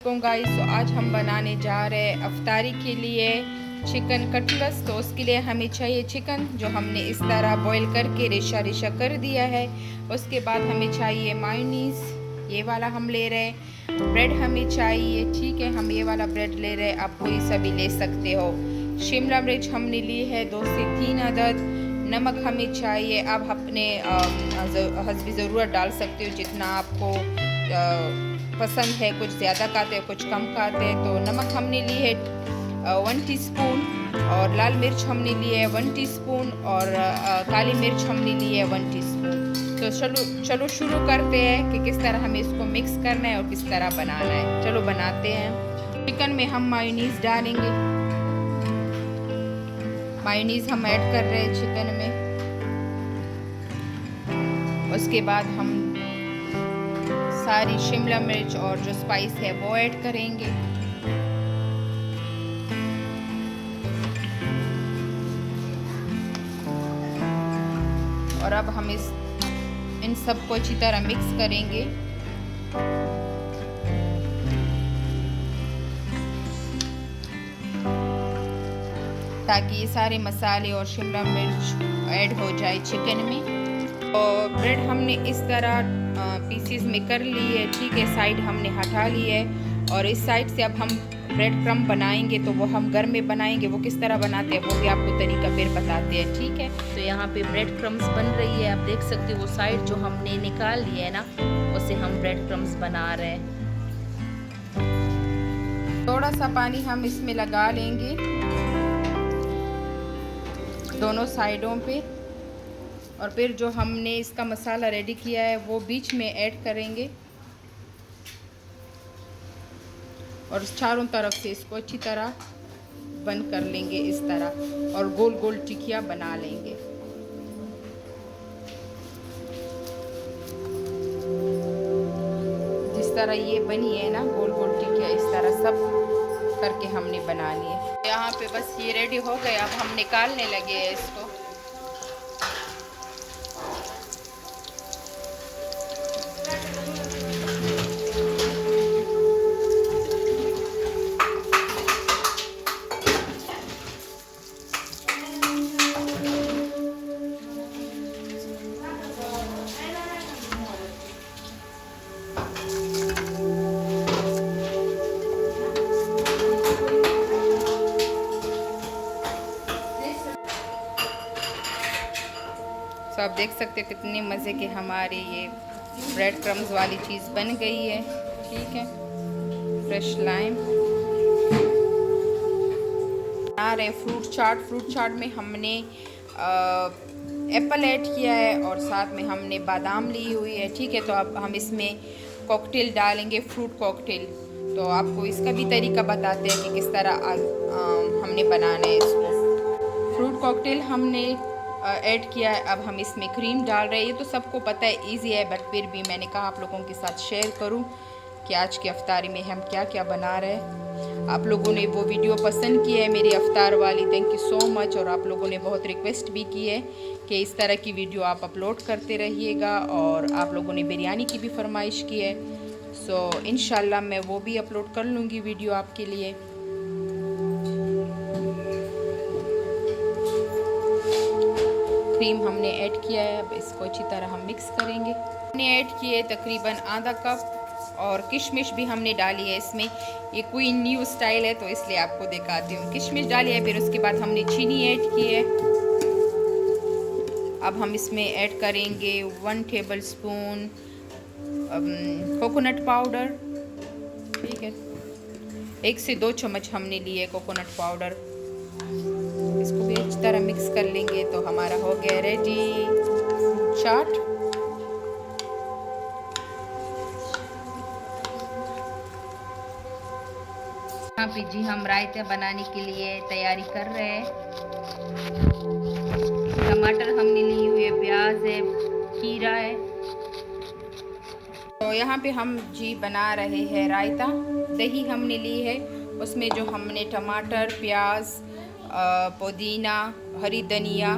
Guys, तो आज हम बनाने जा रहे हैं अफ्तारी के लिए चिकन कटलेट्स। तो उसके लिए हमें चाहिए चिकन, जो हमने इस तरह बॉईल करके रेशा रेशा कर दिया है। उसके बाद हमें चाहिए मायोनीज, ये वाला हम ले रहे हैं। ब्रेड हमें चाहिए, ठीक है, हम ये वाला ब्रेड ले रहे हैं, आप कोई सा भी ले सकते हो। शिमला मिर्च हमने ली है 2 से 3 अदद। नमक हमें चाहिए, आप अपने हस्बी ज़रूरत डाल सकते हो जितना आपको पसंद है, कुछ ज़्यादा खाते हैं कुछ कम खाते हैं। तो नमक हमने ली है 1 टीस्पून, और लाल मिर्च हमने ली है 1 टीस्पून, और काली मिर्च हमने ली है 1 टीस्पून। तो चलो शुरू करते हैं कि किस तरह हमें इसको मिक्स करना है और किस तरह बनाना है। चलो बनाते हैं। चिकन में हम मायोनीज़ डालेंगे। मायोनीज़ हम ऐड कर रहे हैं चिकन में। उसके बाद हम सारी शिमला मिर्च और जो स्पाइस है वो ऐड करेंगे। और अब हम इन सब को अच्छी तरह मिक्स करेंगे। ताकि ये सारे मसाले और शिमला मिर्च ऐड हो जाए चिकन में। और ब्रेड हमने इस तरह पीसीस में कर ली है, ठीक है, साइड हमने हटा ली है। और इस साइड से अब हम ब्रेड क्रम्ब बनाएंगे, तो वो हम घर में बनाएंगे। वो किस तरह बनाते हैं वो भी आपको तरीका फिर बताते हैं, ठीक है। तो यहाँ पे ब्रेड क्रम्स बन रही है, आप देख सकते हो। वो साइड जो हमने निकाल ली है ना, उसे हम ब्रेड क्रम्स बना रहे हैं। थोड़ा सा पानी हम इसमें लगा लेंगे दोनों साइडों पे। और फिर जो हमने इसका मसाला रेडी किया है वो बीच में ऐड करेंगे, और चारों तरफ से इसको अच्छी तरह बंद कर लेंगे इस तरह, और गोल गोल टिकिया बना लेंगे। जिस तरह ये बनी है ना गोल गोल टिकिया, इस तरह सब करके हमने बना लिए। यहाँ पे बस ये रेडी हो गए। अब हम निकालने लगे हैं इसको। तो आप देख सकते हो कितने मज़े के हमारे ये ब्रेड क्रम्स वाली चीज़ बन गई है, ठीक है। फ्रेश लाइम बना रहे फ्रूट चाट में हमने एप्पल ऐड किया है, और साथ में हमने बादाम ली हुई है, ठीक है। तो अब हम इसमें कॉकटेल डालेंगे, फ्रूट कॉकटेल। तो आपको इसका भी तरीका बताते हैं कि किस तरह हमने बनाना है इसको। फ्रूट कॉकटेल हमने ऐड किया है। अब हम इसमें क्रीम डाल रहे हैं। ये तो सबको पता है, इजी है, बट फिर भी मैंने कहा आप लोगों के साथ शेयर करूं कि आज की अफ्तारी में हम क्या क्या बना रहे हैं। आप लोगों ने वो वीडियो पसंद की है मेरी अफ्तार वाली, थैंक यू सो मच। और आप लोगों ने बहुत रिक्वेस्ट भी की है कि इस तरह की वीडियो आप अपलोड करते रहिएगा। और आप लोगों ने बिरयानी की भी फरमाइश की है, सो इंशाल्लाह मैं वो भी अपलोड कर लूँगी वीडियो आपके लिए। क्रीम हमने ऐड किया है। अब इसको अच्छी तरह हम मिक्स करेंगे। हमने ऐड किए तकरीबन आधा कप, और किशमिश भी हमने डाली है इसमें। ये कोई न्यू स्टाइल है तो इसलिए आपको दिखाती हूँ। किशमिश डाली है। फिर उसके बाद हमने चीनी ऐड की है। अब हम इसमें ऐड करेंगे 1 टेबल स्पून कोकोनट पाउडर, ठीक है। 1 से 2 चम्मच हमने लिए कोकोनट पाउडर। इसको भी अच्छी तरह मिक्स कर लेंगे। तो हमारा हो गया रेडी चाट। यहाँ पे जी हम रायता बनाने के लिए तैयारी कर रहे हैं। टमाटर हमने ली हुई है, प्याज है, खीरा है। तो यहाँ पे हम जी बना रहे हैं रायता। दही हमने ली है, उसमें जो हमने टमाटर, प्याज, पुदीना, हरी धनिया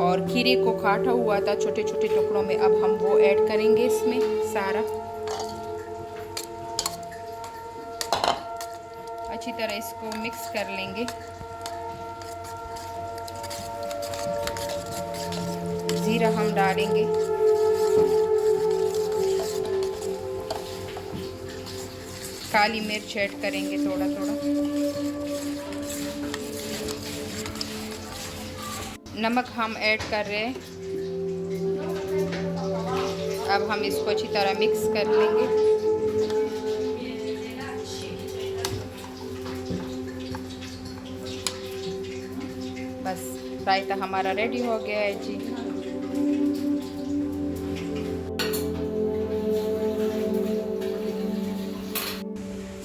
और खीरे को काटा हुआ था छोटे छोटे टुकड़ों में, अब हम वो ऐड करेंगे इसमें सारा। अच्छी तरह इसको मिक्स कर लेंगे। ज़ीरा हम डालेंगे, काली मिर्च ऐड करेंगे थोड़ा थोड़ा, नमक हम ऐड कर रहे हैं। अब हम इसको अच्छी तरह मिक्स कर लेंगे। बस रायता हमारा रेडी हो गया है जी।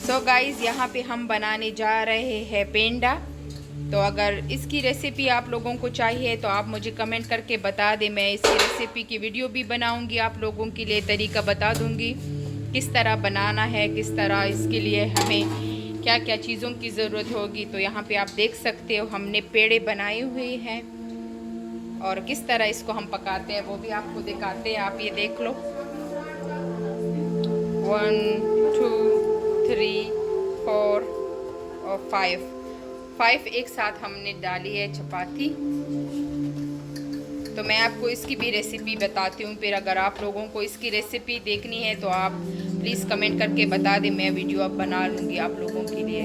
सो गाइस, यहाँ पे हम बनाने जा रहे हैं पेंडा। तो अगर इसकी रेसिपी आप लोगों को चाहिए तो आप मुझे कमेंट करके बता दें, मैं इसकी रेसिपी की वीडियो भी बनाऊंगी, आप लोगों के लिए तरीका बता दूंगी किस तरह बनाना है, किस तरह इसके लिए हमें क्या क्या चीज़ों की ज़रूरत होगी। तो यहाँ पे आप देख सकते हो हमने पेड़े बनाए हुए हैं और किस तरह इसको हम पकाते हैं वो भी आपको दिखाते हैं। आप ये देख लो, 1 2 3 4 और 5 एक साथ हमने डाली है चपाती। तो मैं आपको इसकी भी रेसिपी बताती हूँ। फिर अगर आप लोगों को इसकी रेसिपी देखनी है तो आप प्लीज़ कमेंट करके बता दें, मैं वीडियो अब बना लूँगी आप लोगों के लिए।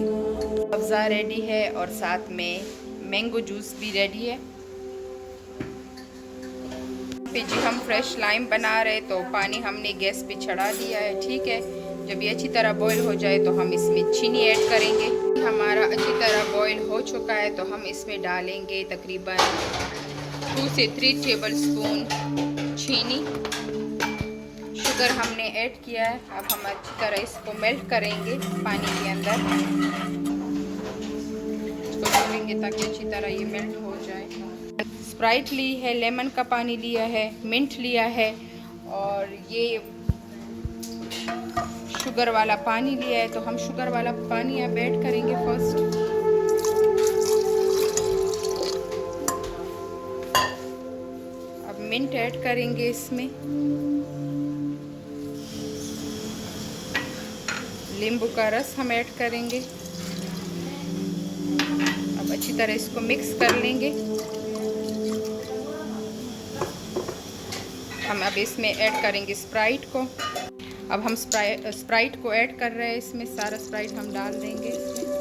अफ़ज़ा रेडी है और साथ में मैंगो जूस भी रेडी है। फिर जी हम फ्रेश लाइम बना रहे, तो पानी हमने गैस पे चढ़ा दिया है, ठीक है। जब ये अच्छी तरह बॉईल हो जाए तो हम इसमें चीनी ऐड करेंगे। हमारा अच्छी तरह बॉईल हो चुका है तो हम इसमें डालेंगे तकरीबन 2 से 3 टेबल स्पून चीनी। शुगर हमने ऐड किया है। अब हम अच्छी तरह इसको मेल्ट करेंगे पानी के अंदर, इसको छोड़ेंगे ताकि अच्छी तरह ये मेल्ट हो जाए। स्प्राइट ली है, लेमन का पानी लिया है, मिंट लिया है और ये शुगर वाला पानी लिया है। तो हम शुगर वाला पानी अब ऐड करेंगे फर्स्ट। अब मिंट ऐड करेंगे इसमें, नींबू का रस हम ऐड करेंगे। अब अच्छी तरह इसको मिक्स कर लेंगे। हम अब इसमें ऐड करेंगे स्प्राइट को। अब हम स्प्राइट को ऐड कर रहे हैं इसमें, सारा स्प्राइट हम डाल देंगे इसमें।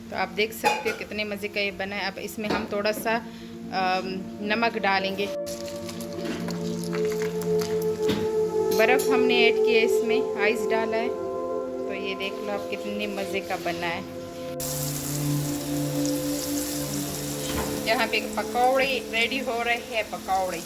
तो आप देख सकते हो कितने मज़े का ये बना है। अब इसमें हम थोड़ा सा नमक डालेंगे, बर्फ़ हमने ऐड किया है इसमें, आइस डाला है। तो ये देख लो आप कितने मज़े का बना है। यहाँ पे पकौड़े रेडी हो रहे हैं, पकौड़े।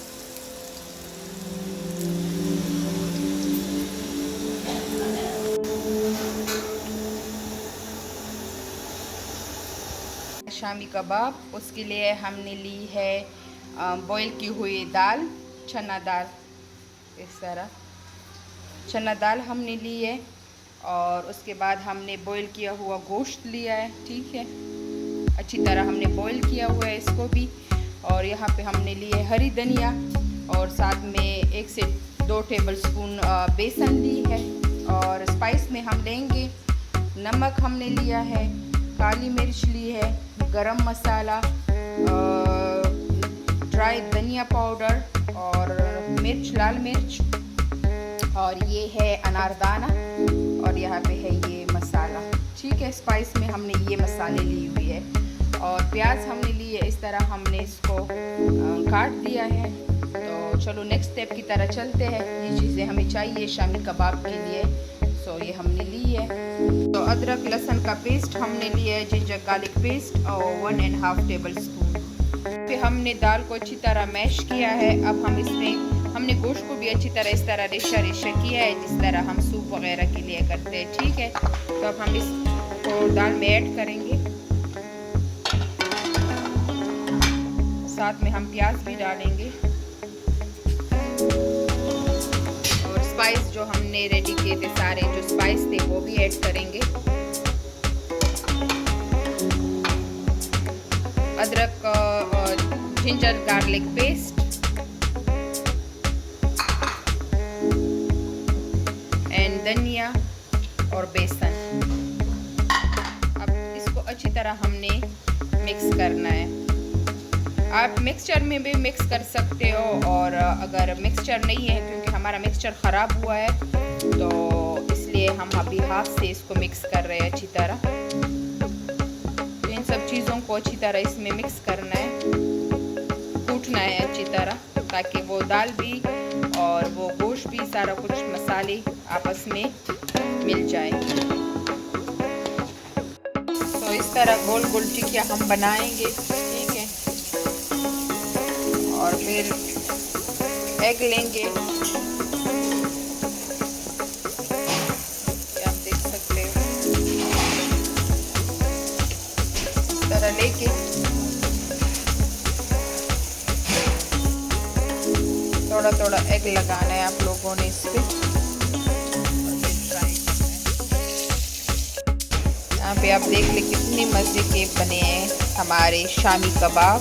शामी कबाब, उसके लिए हमने ली है बॉईल की हुई दाल, चना दाल। इस तरह चना दाल हमने ली है और उसके बाद हमने बॉईल किया हुआ गोश्त लिया है, ठीक है। अच्छी तरह हमने बॉईल किया हुआ है इसको भी। और यहाँ पे हमने लिए हरी धनिया और साथ में 1 से 2 टेबल स्पून बेसन ली है। और स्पाइस में हम लेंगे, नमक हमने लिया है, काली मिर्च ली है, गरम मसाला, ड्राई धनिया पाउडर और मिर्च, लाल मिर्च, और ये है अनारदाना और यहाँ पे है ये मसाला, ठीक है। स्पाइस में हमने ये मसाले ली हुई है। और प्याज हमने ली है, इस तरह हमने इसको काट दिया है। तो चलो नेक्स्ट स्टेप की तरह चलते हैं। ये चीज़ें हमें चाहिए शामी कबाब के लिए, सो ये हमने ली है। तो अदरक लहसुन का पेस्ट हमने लिया है, जिंजर गार्लिक पेस्ट और 1.5 टेबल स्पून। फिर हमने दाल को अच्छी तरह मैश किया है। अब हम इसमें हमने गोश्त को भी अच्छी तरह इस तरह रेशा रेशा किया है, जिस तरह हम सूप वगैरह के लिए करते हैं, ठीक है। तो अब हम इसको दाल में ऐड करेंगे। साथ में हम प्याज भी डालेंगे और स्पाइस जो हमने रेडी किए थे, सारे जो स्पाइस थे वो भी ऐड करेंगे। अदरक और जिंजर गार्लिक पेस्ट एंड धनिया और बेसन। अब इसको अच्छी तरह हमने मिक्स करना है। आप मिक्सचर में भी मिक्स कर सकते हो, और अगर मिक्सचर नहीं है, क्योंकि हमारा मिक्सचर ख़राब हुआ है तो इसलिए हम अभी हाथ से इसको मिक्स कर रहे हैं अच्छी तरह। तो इन सब चीज़ों को अच्छी तरह इसमें मिक्स करना है, कूटना है अच्छी तरह, ताकि वो दाल भी और वो गोश्त भी, सारा कुछ मसाले आपस में मिल जाए। तो इस तरह गोल गोल टिकिया हम बनाएंगे, ठीक है। और फिर एग लेंगे, आप देख सकते हो, इस तरह लेके थोड़ा थोड़ा एग लगाना है आप लोगों ने इस पे। यहाँ पे आप देख ले कितने मज़े के बने हैं हमारे शामी कबाब।